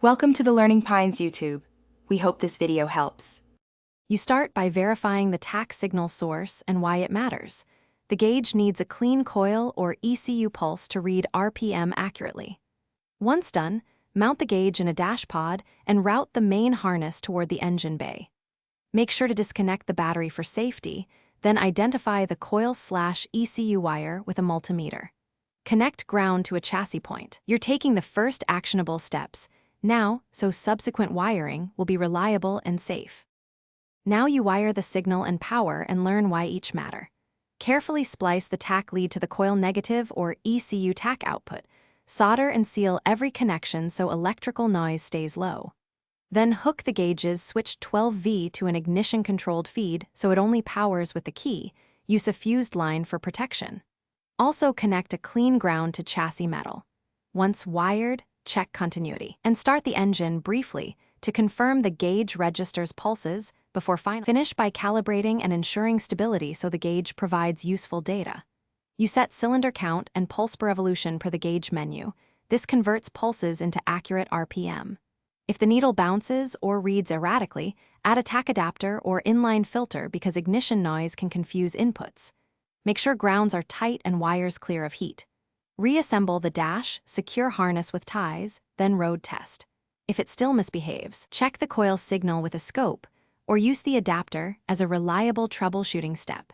Welcome to the Learning Pines YouTube. We hope this video helps. You start by verifying the tach signal source and why it matters. The gauge needs a clean coil or ECU pulse to read RPM accurately. Once done, mount the gauge in a dash pod and route the main harness toward the engine bay. Make sure to disconnect the battery for safety, then identify the coil/ECU wire with a multimeter. Connect ground to a chassis point. You're taking the first actionable steps now, so subsequent wiring will be reliable and safe. Now you wire the signal and power and learn why each matter. Carefully splice the tach lead to the coil negative or ECU tach output. Solder and seal every connection so electrical noise stays low. Then hook the gauge's switch 12V to an ignition-controlled feed so it only powers with the key. Use a fused line for protection. Also connect a clean ground to chassis metal. Once wired, check continuity. And start the engine briefly to confirm the gauge registers pulses before finish by calibrating and ensuring stability so the gauge provides useful data. You set cylinder count and pulse per revolution per the gauge menu. This converts pulses into accurate RPM. If the needle bounces or reads erratically, add a tach adapter or inline filter because ignition noise can confuse inputs. Make sure grounds are tight and wires clear of heat. Reassemble the dash, secure harness with ties, then road test. If it still misbehaves, check the coil signal with a scope or use the adapter as a reliable troubleshooting step.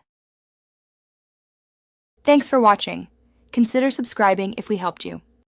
Thanks for watching. Consider subscribing if we helped you.